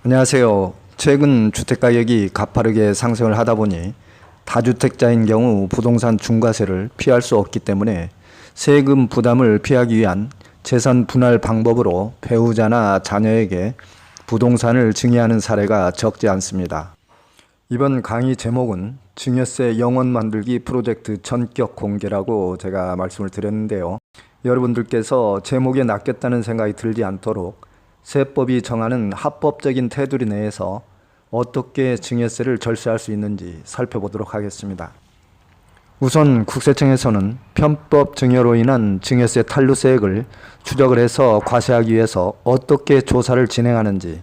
안녕하세요. 최근 주택가격이 가파르게 상승을 하다 보니 다주택자인 경우 부동산 중과세를 피할 수 없기 때문에 세금 부담을 피하기 위한 재산 분할 방법으로 배우자나 자녀에게 부동산을 증여하는 사례가 적지 않습니다. 이번 강의 제목은 증여세 영원 만들기 프로젝트 전격 공개라고 제가 말씀을 드렸는데요. 여러분들께서 제목에 낚였다는 생각이 들지 않도록 세법이 정하는 합법적인 테두리 내에서 어떻게 증여세를 절세할 수 있는지 살펴보도록 하겠습니다. 우선 국세청에서는 편법 증여로 인한 증여세 탄루세액을 추적을 해서 과세하기 위해서 어떻게 조사를 진행하는지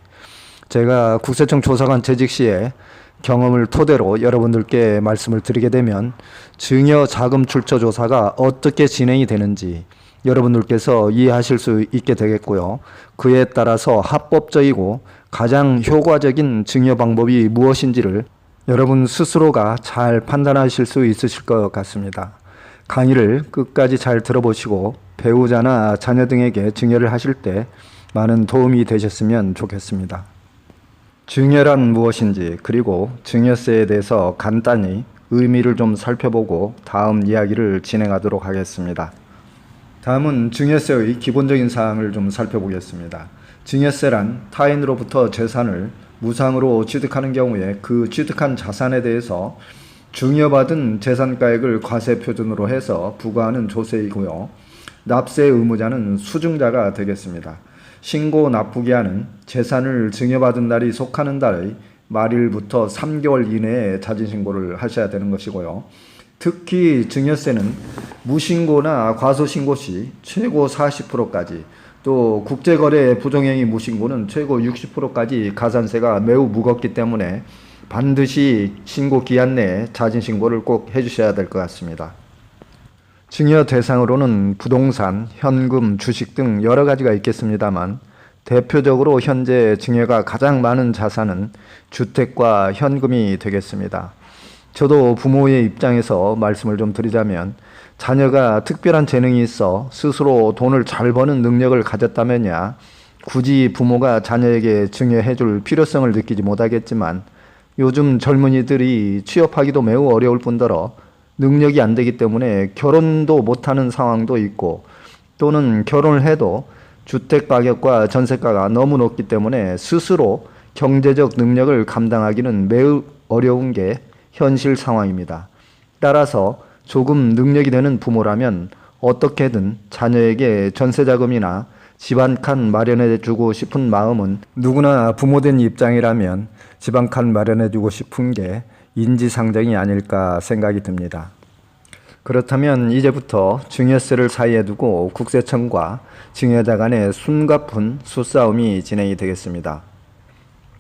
제가 국세청 조사관 재직 시에 경험을 토대로 여러분들께 말씀을 드리게 되면 증여 자금 출처 조사가 어떻게 진행이 되는지 여러분들께서 이해하실 수 있게 되겠고요. 그에 따라서 합법적이고 가장 효과적인 증여 방법이 무엇인지를 여러분 스스로가 잘 판단하실 수 있으실 것 같습니다. 강의를 끝까지 잘 들어보시고 배우자나 자녀 등에게 증여를 하실 때 많은 도움이 되셨으면 좋겠습니다. 증여란 무엇인지 그리고 증여세에 대해서 간단히 의미를 좀 살펴보고 다음 이야기를 진행하도록 하겠습니다. 다음은 증여세의 기본적인 사항을 좀 살펴보겠습니다. 증여세란 타인으로부터 재산을 무상으로 취득하는 경우에 그 취득한 자산에 대해서 증여받은 재산가액을 과세 표준으로 해서 부과하는 조세이고요. 납세 의무자는 수증자가 되겠습니다. 신고 납부기한은 재산을 증여받은 날이 속하는 달의 말일부터 3개월 이내에 자진신고를 하셔야 되는 것이고요. 특히 증여세는 무신고나 과소신고 시 최고 40%까지 또 국제거래 부정행위 무신고는 최고 60%까지 가산세가 매우 무겁기 때문에 반드시 신고 기한 내에 자진신고를 꼭 해주셔야 될 것 같습니다. 증여 대상으로는 부동산, 현금, 주식 등 여러 가지가 있겠습니다만 대표적으로 현재 증여가 가장 많은 자산은 주택과 현금이 되겠습니다. 저도 부모의 입장에서 말씀을 좀 드리자면 자녀가 특별한 재능이 있어 스스로 돈을 잘 버는 능력을 가졌다면야 굳이 부모가 자녀에게 증여해 줄 필요성을 느끼지 못하겠지만 요즘 젊은이들이 취업하기도 매우 어려울 뿐더러 능력이 안 되기 때문에 결혼도 못하는 상황도 있고 또는 결혼을 해도 주택 가격과 전세가가 너무 높기 때문에 스스로 경제적 능력을 감당하기는 매우 어려운 게 현실 상황입니다. 따라서 조금 능력이 되는 부모라면 어떻게든 자녀에게 전세자금이나 집 한 칸 마련해 주고 싶은 마음은 누구나 부모된 입장이라면 집 한 칸 마련해 주고 싶은 게 인지상정이 아닐까 생각이 듭니다. 그렇다면 이제부터 증여세를 사이에 두고 국세청과 증여자 간의 숨가쁜 수싸움이 진행이 되겠습니다.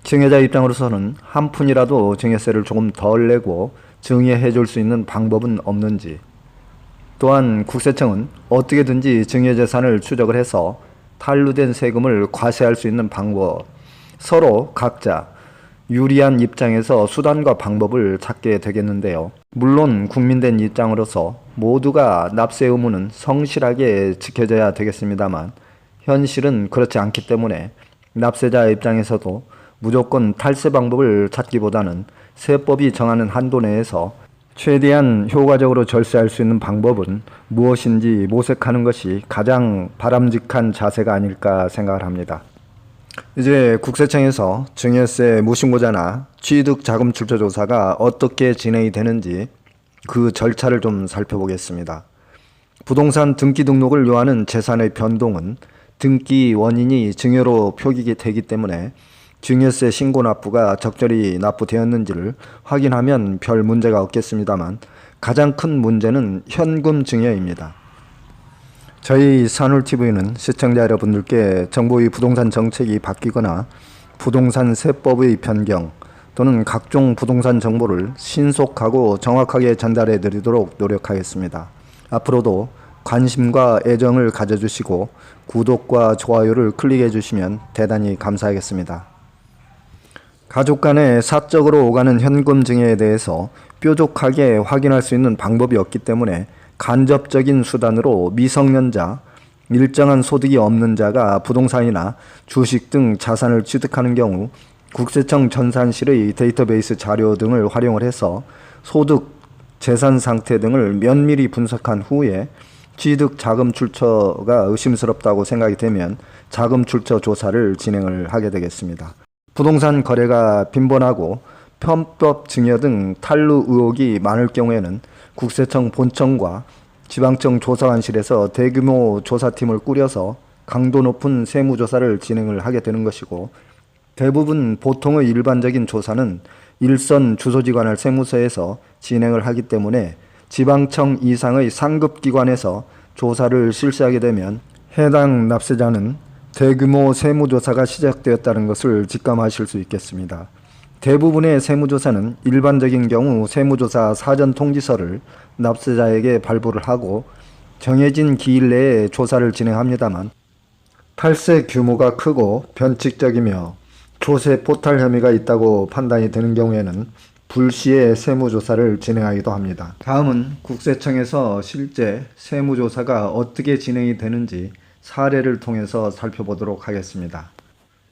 증여자 입장으로서는 한 푼이라도 증여세를 조금 덜 내고 증여해 줄 수 있는 방법은 없는지, 또한 국세청은 어떻게든지 증여재산을 추적을 해서 탄루된 세금을 과세할 수 있는 방법, 서로 각자 유리한 입장에서 수단과 방법을 찾게 되겠는데요. 물론 국민된 입장으로서 모두가 납세 의무는 성실하게 지켜져야 되겠습니다만 현실은 그렇지 않기 때문에 납세자 입장에서도 무조건 탈세 방법을 찾기보다는 세법이 정하는 한도 내에서 최대한 효과적으로 절세할 수 있는 방법은 무엇인지 모색하는 것이 가장 바람직한 자세가 아닐까 생각을 합니다. 이제 국세청에서 증여세 무신고자나 취득자금 출처 조사가 어떻게 진행이 되는지 그 절차를 좀 살펴보겠습니다. 부동산 등기 등록을 요하는 재산의 변동은 등기 원인이 증여로 표기되기 때문에 증여세 신고 납부가 적절히 납부되었는지를 확인하면 별 문제가 없겠습니다만 가장 큰 문제는 현금 증여입니다. 저희 산울TV는 시청자 여러분들께 정부의 부동산 정책이 바뀌거나 부동산 세법의 변경 또는 각종 부동산 정보를 신속하고 정확하게 전달해 드리도록 노력하겠습니다. 앞으로도 관심과 애정을 가져주시고 구독과 좋아요를 클릭해 주시면 대단히 감사하겠습니다. 가족 간에 사적으로 오가는 현금 증여에 대해서 뾰족하게 확인할 수 있는 방법이 없기 때문에 간접적인 수단으로 미성년자, 일정한 소득이 없는 자가 부동산이나 주식 등 자산을 취득하는 경우 국세청 전산실의 데이터베이스 자료 등을 활용을 해서 소득, 재산 상태 등을 면밀히 분석한 후에 취득 자금 출처가 의심스럽다고 생각이 되면 자금 출처 조사를 진행을 하게 되겠습니다. 부동산 거래가 빈번하고 편법 증여 등 탈루 의혹이 많을 경우에는 국세청 본청과 지방청 조사관실에서 대규모 조사팀을 꾸려서 강도 높은 세무조사를 진행을 하게 되는 것이고, 대부분 보통의 일반적인 조사는 일선 주소지관할 세무서에서 진행을 하기 때문에 지방청 이상의 상급기관에서 조사를 실시하게 되면 해당 납세자는 대규모 세무조사가 시작되었다는 것을 직감하실 수 있겠습니다. 대부분의 세무조사는 일반적인 경우 세무조사 사전통지서를 납세자에게 발부를 하고 정해진 기일 내에 조사를 진행합니다만, 탈세 규모가 크고 변칙적이며 조세 포탈 혐의가 있다고 판단이 되는 경우에는 불시에 세무조사를 진행하기도 합니다. 다음은 국세청에서 실제 세무조사가 어떻게 진행이 되는지 사례를 통해서 살펴보도록 하겠습니다.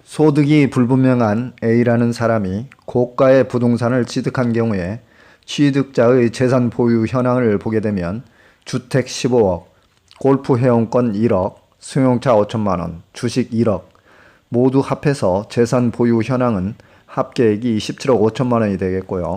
소득이 불분명한 A라는 사람이 고가의 부동산을 취득한 경우에 취득자의 재산 보유 현황을 보게 되면 주택 15억, 골프 회원권 1억, 승용차 5천만 원, 주식 1억 모두 합해서 재산 보유 현황은 합계액이 17억 5천만 원이 되겠고요.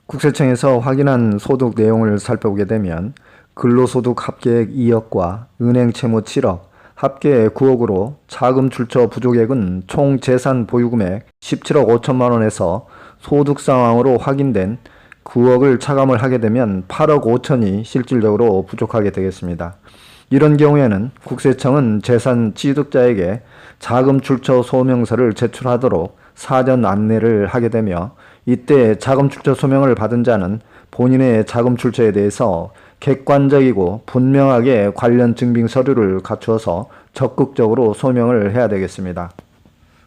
국세청에서 확인한 소득 내용을 살펴보게 되면 근로소득 합계액 2억과 은행 채무 7억, 합계 9억으로 자금 출처 부족액은 총 재산 보유금액 17억 5천만 원에서 소득 상황으로 확인된 9억을 차감을 하게 되면 8억 5천이 실질적으로 부족하게 되겠습니다. 이런 경우에는 국세청은 재산 취득자에게 자금 출처 소명서를 제출하도록 사전 안내를 하게 되며, 이때 자금 출처 소명을 받은 자는 본인의 자금 출처에 대해서 객관적이고 분명하게 관련 증빙 서류를 갖추어서 적극적으로 소명을 해야 되겠습니다.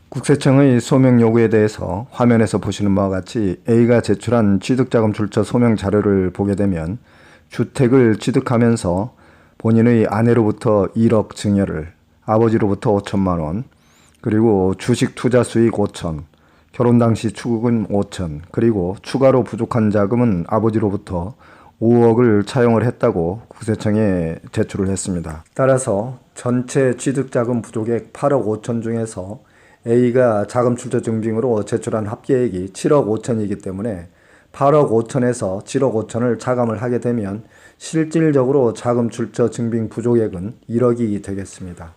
국세청의 소명 요구에 대해서 화면에서 보시는 바와 같이 A가 제출한 취득자금 출처 소명 자료를 보게 되면 주택을 취득하면서 본인의 아내로부터 1억 증여를, 아버지로부터 5천만 원, 그리고 주식 투자 수익 5천, 결혼 당시 축의금 5천, 그리고 추가로 부족한 자금은 아버지로부터 5억을 차용을 했다고 국세청에 제출을 했습니다. 따라서 전체 취득자금 부족액 8억 5천 중에서 A가 자금 출처 증빙으로 제출한 합계액이 7억 5천이기 때문에 8억 5천에서 7억 5천을 차감을 하게 되면 실질적으로 자금 출처 증빙 부족액은 1억이 되겠습니다.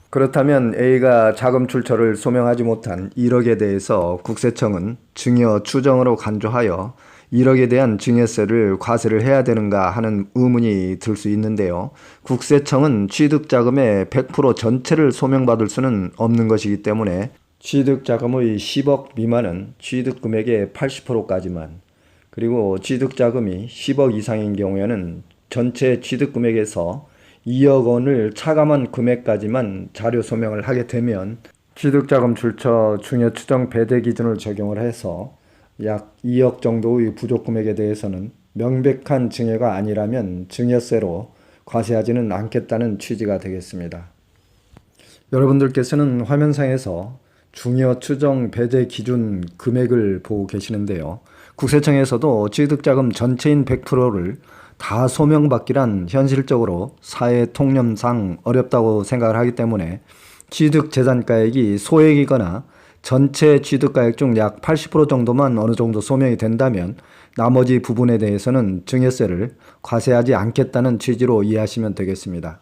그렇다면 A가 자금 출처를 소명하지 못한 1억에 대해서 국세청은 증여 추정으로 간주하여 1억에 대한 증여세를 과세를 해야 되는가 하는 의문이 들 수 있는데요. 국세청은 취득자금의 100% 전체를 소명받을 수는 없는 것이기 때문에 취득자금의 10억 미만은 취득금액의 80%까지만, 그리고 취득자금이 10억 이상인 경우에는 전체 취득금액에서 2억 원을 차감한 금액까지만 자료 소명을 하게 되면 취득자금 출처 증여 추정 배제 기준을 적용을 해서 약 2억 정도의 부족 금액에 대해서는 명백한 증여가 아니라면 증여세로 과세하지는 않겠다는 취지가 되겠습니다. 여러분들께서는 화면상에서 증여 추정 배제 기준 금액을 보고 계시는데요. 국세청에서도 취득자금 전체인 100%를 다 소명받기란 현실적으로 사회 통념상 어렵다고 생각을 하기 때문에 취득재산가액이 소액이거나 전체 취득가액 중 약 80% 정도만 어느 정도 소명이 된다면 나머지 부분에 대해서는 증여세를 과세하지 않겠다는 취지로 이해하시면 되겠습니다.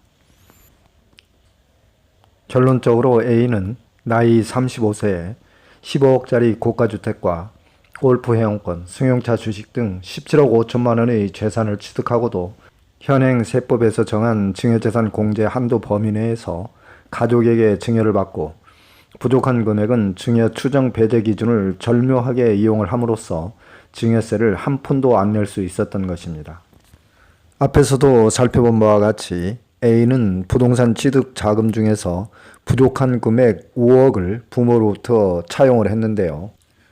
결론적으로 A는 나이 35세에 15억짜리 고가주택과 골프 회원권, 승용차 주식 등 17억 5천만 원의 재산을 취득하고도 현행 세법에서 정한 증여재산 공제 한도 범위 내에서 가족에게 증여를 받고 부족한 금액은 증여 추정 배제 기준을 절묘하게 이용을 함으로써 증여세를 한 푼도 안 낼 수 있었던 것입니다. 앞에서도 살펴본 바와 같이 A는 부동산 취득 자금 중에서 부족한 금액 5억을 부모로부터 차용을 했는데요.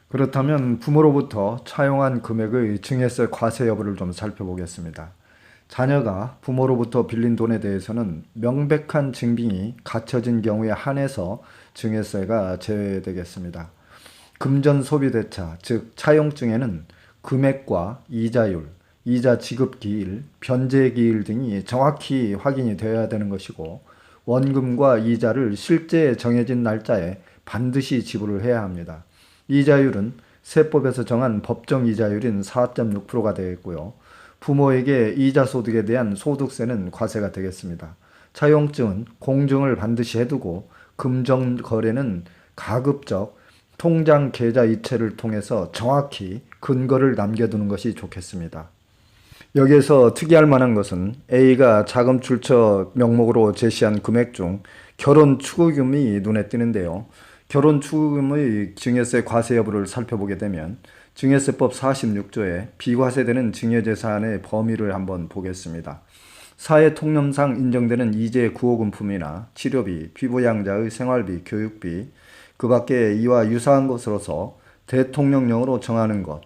그렇다면 부모로부터 차용한 금액의 증여세 과세 여부를 좀 살펴보겠습니다. 자녀가 부모로부터 빌린 돈에 대해서는 명백한 증빙이 갖춰진 경우에 한해서 증여세가 제외되겠습니다. 금전 소비대차, 즉 차용증에는 금액과 이자율, 이자 지급 기일, 변제 기일 등이 정확히 확인이 되어야 되는 것이고, 원금과 이자를 실제 정해진 날짜에 반드시 지불을 해야 합니다. 이자율은 세법에서 정한 법정 이자율인 4.6%가 되겠고요. 부모에게 이자 소득에 대한 소득세는 과세가 되겠습니다. 차용증은 공증을 반드시 해두고, 금전 거래는 가급적 통장 계좌 이체를 통해서 정확히 근거를 남겨두는 것이 좋겠습니다. 여기에서 특이할 만한 것은 A가 자금 출처 명목으로 제시한 금액 중 결혼 축의금이 눈에 띄는데요. 결혼 축의금의 증여세 과세 여부를 살펴보게 되면 증여세법 46조에 비과세되는 증여재산의 범위를 한번 보겠습니다. 사회 통념상 인정되는 이재 구호금품이나 치료비, 피부양자의 생활비, 교육비, 그 밖에 이와 유사한 것으로서 대통령령으로 정하는 것,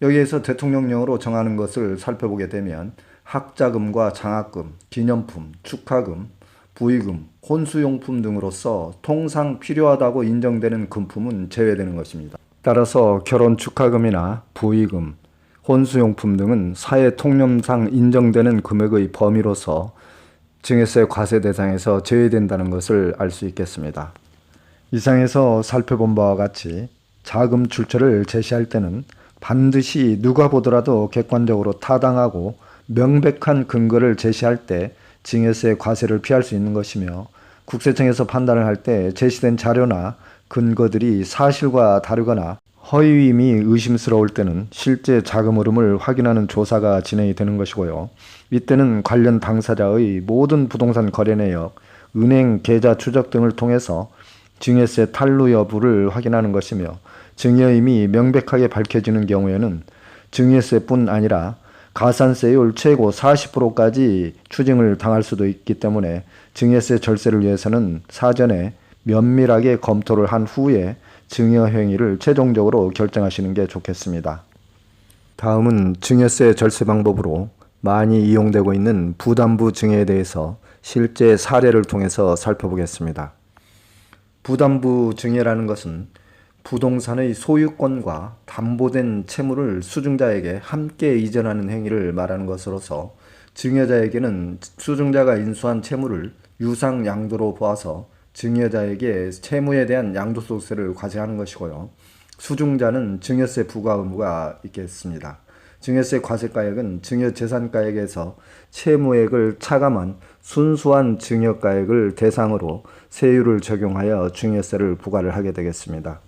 여기에서 대통령령으로 정하는 것을 살펴보게 되면 학자금과 장학금, 기념품, 축하금, 부의금, 혼수용품 등으로서 통상 필요하다고 인정되는 금품은 제외되는 것입니다. 따라서 결혼 축하금이나 부의금, 혼수용품 등은 사회 통념상 인정되는 금액의 범위로서 증여세 과세 대상에서 제외된다는 것을 알 수 있겠습니다. 이상에서 살펴본 바와 같이 자금 출처를 제시할 때는 반드시 누가 보더라도 객관적으로 타당하고 명백한 근거를 제시할 때 증여세 과세를 피할 수 있는 것이며, 국세청에서 판단을 할 때 제시된 자료나 근거들이 사실과 다르거나 허위임이 의심스러울 때는 실제 자금 흐름을 확인하는 조사가 진행이 되는 것이고요. 이때는 관련 당사자의 모든 부동산 거래 내역, 은행 계좌 추적 등을 통해서 증여세 탈루 여부를 확인하는 것이며, 증여임이 명백하게 밝혀지는 경우에는 증여세뿐 아니라 가산세율 최고 40%까지 추징을 당할 수도 있기 때문에 증여세 절세를 위해서는 사전에 면밀하게 검토를 한 후에 증여 행위를 최종적으로 결정하시는 게 좋겠습니다. 다음은 증여세 절세 방법으로 많이 이용되고 있는 부담부 증여에 대해서 실제 사례를 통해서 살펴보겠습니다. 부담부 증여라는 것은 부동산의 소유권과 담보된 채무를 수증자에게 함께 이전하는 행위를 말하는 것으로서, 증여자에게는 수증자가 인수한 채무를 유상양도로 보아서 증여자에게 채무에 대한 양도소득세를 과세하는 것이고요. 수증자는 증여세 부과 의무가 있겠습니다. 증여세 과세가액은 증여재산가액에서 채무액을 차감한 순수한 증여가액을 대상으로 세율을 적용하여 증여세를 부과를 하게 되겠습니다.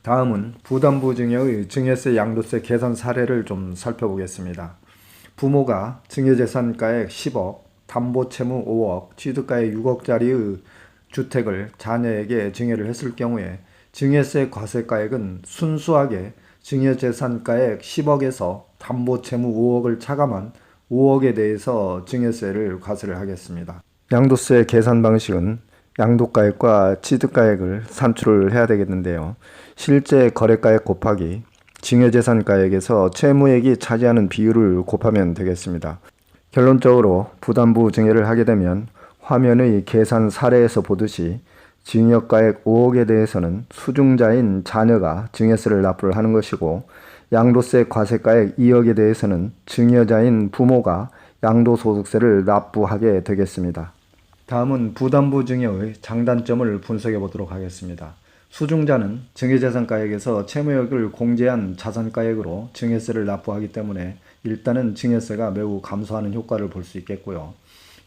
다음은 부담부 증여의 증여세 양도세 계산 사례를 좀 살펴보겠습니다. 부모가 증여재산가액 10억, 담보채무 5억, 취득가액 6억짜리의 주택을 자녀에게 증여를 했을 경우에 증여세 과세가액은 순수하게 증여재산가액 10억에서 담보채무 5억을 차감한 5억에 대해서 증여세를 과세를 하겠습니다. 양도세 계산 방식은 양도가액과 취득가액을 산출을 해야 되겠는데요. 실제 거래가액 곱하기 증여재산가액에서 채무액이 차지하는 비율을 곱하면 되겠습니다. 결론적으로 부담부 증여를 하게 되면 화면의 계산 사례에서 보듯이 증여가액 5억에 대해서는 수증자인 자녀가 증여세를 납부를 하는 것이고, 양도세 과세가액 2억에 대해서는 증여자인 부모가 양도소득세를 납부하게 되겠습니다. 다음은 부담부 증여의 장단점을 분석해 보도록 하겠습니다. 수증자는 증여재산가액에서 채무액을 공제한 자산가액으로 증여세를 납부하기 때문에 일단은 증여세가 매우 감소하는 효과를 볼 수 있겠고요.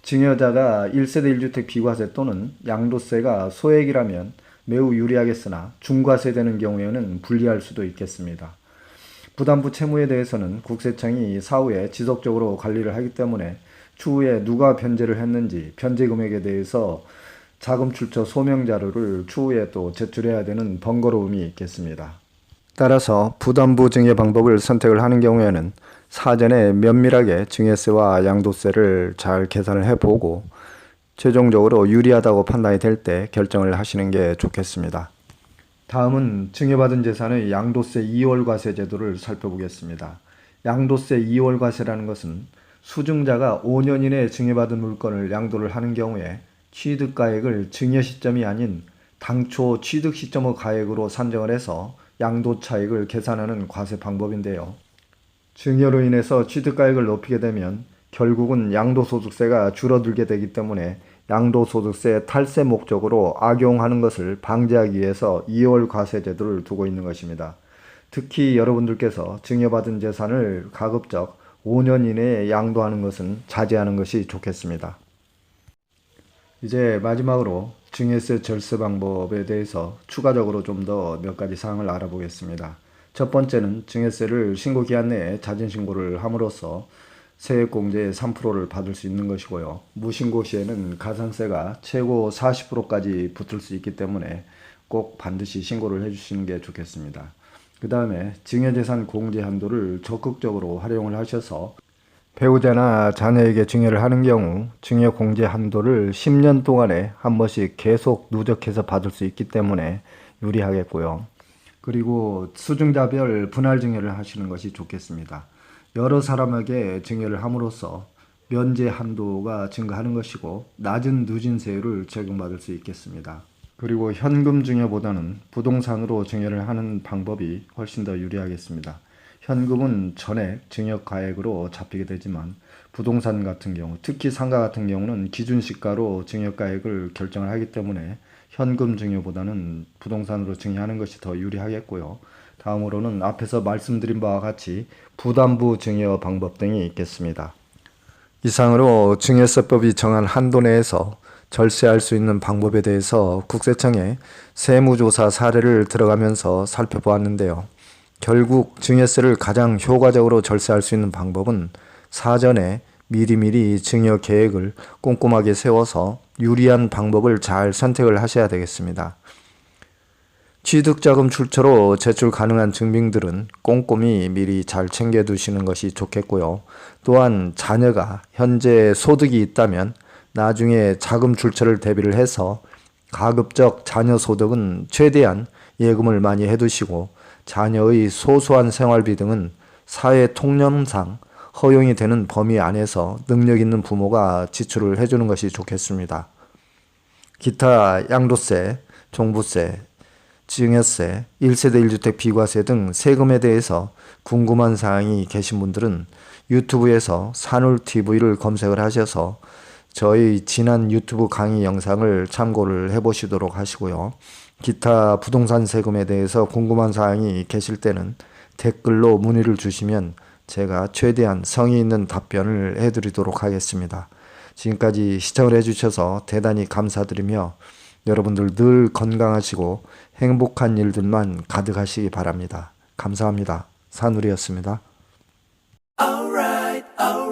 증여자가 1세대 1주택 비과세 또는 양도세가 소액이라면 매우 유리하겠으나 중과세되는 경우에는 불리할 수도 있겠습니다. 부담부 채무에 대해서는 국세청이 사후에 지속적으로 관리를 하기 때문에 추후에 누가 변제를 했는지 변제 금액에 대해서 자금 출처 소명 자료를 추후에 또 제출해야 되는 번거로움이 있겠습니다. 따라서 부담부 증여 방법을 선택을 하는 경우에는 사전에 면밀하게 증여세와 양도세를 잘 계산을 해보고 최종적으로 유리하다고 판단이 될 때 결정을 하시는 게 좋겠습니다. 다음은 증여받은 재산의 양도세 2월 과세 제도를 살펴보겠습니다. 양도세 2월 과세라는 것은 수증자가 5년 이내에 증여받은 물건을 양도를 하는 경우에 취득가액을 증여 시점이 아닌 당초 취득 시점의 가액으로 산정을 해서 양도 차익을 계산하는 과세 방법인데요. 증여로 인해서 취득가액을 높이게 되면 결국은 양도소득세가 줄어들게 되기 때문에 양도소득세 탈세 목적으로 악용하는 것을 방지하기 위해서 2월 과세 제도를 두고 있는 것입니다. 특히 여러분들께서 증여받은 재산을 가급적 5년 이내에 양도하는 것은 자제하는 것이 좋겠습니다. 이제 마지막으로 증여세 절세 방법에 대해서 추가적으로 좀 더 몇 가지 사항을 알아보겠습니다. 첫 번째는 증여세를 신고기한 내에 자진신고를 함으로써 세액공제의 3%를 받을 수 있는 것이고요. 무신고 시에는 가산세가 최고 40%까지 붙을 수 있기 때문에 꼭 반드시 신고를 해주시는 게 좋겠습니다. 그 다음에 증여재산 공제 한도를 적극적으로 활용을 하셔서 배우자나 자녀에게 증여를 하는 경우 증여 공제 한도를 10년 동안에 한 번씩 계속 누적해서 받을 수 있기 때문에 유리하겠고요. 그리고 수증자별 분할 증여를 하시는 것이 좋겠습니다. 여러 사람에게 증여를 함으로써 면제 한도가 증가하는 것이고 낮은 누진세율을 적용받을 수 있겠습니다. 그리고 현금 증여보다는 부동산으로 증여를 하는 방법이 훨씬 더 유리하겠습니다. 현금은 전액 증여가액으로 잡히게 되지만 부동산 같은 경우, 특히 상가 같은 경우는 기준시가로 증여가액을 결정을 하기 때문에 현금 증여보다는 부동산으로 증여하는 것이 더 유리하겠고요. 다음으로는 앞에서 말씀드린 바와 같이 부담부 증여 방법 등이 있겠습니다. 이상으로 증여세법이 정한 한도 내에서 절세할 수 있는 방법에 대해서 국세청의 세무조사 사례를 들어가면서 살펴보았는데요. 결국 증여세를 가장 효과적으로 절세할 수 있는 방법은 사전에 미리미리 증여 계획을 꼼꼼하게 세워서 유리한 방법을 잘 선택을 하셔야 되겠습니다. 취득자금 출처로 제출 가능한 증빙들은 꼼꼼히 미리 잘 챙겨두시는 것이 좋겠고요. 또한 자녀가 현재 소득이 있다면 나중에 자금 출처를 대비를 해서 가급적 자녀 소득은 최대한 예금을 많이 해두시고 자녀의 소소한 생활비 등은 사회 통념상 허용이 되는 범위 안에서 능력 있는 부모가 지출을 해주는 것이 좋겠습니다. 기타 양도세, 종부세, 증여세, 1세대 1주택 비과세 등 세금에 대해서 궁금한 사항이 계신 분들은 유튜브에서 산울TV를 검색을 하셔서 저희 지난 유튜브 강의 영상을 참고를 해보시도록 하시고요. 기타 부동산 세금에 대해서 궁금한 사항이 계실 때는 댓글로 문의를 주시면 제가 최대한 성의 있는 답변을 해드리도록 하겠습니다. 지금까지 시청을 해주셔서 대단히 감사드리며 여러분들 늘 건강하시고 행복한 일들만 가득하시기 바랍니다. 감사합니다. 산울이었습니다. Alright, alright.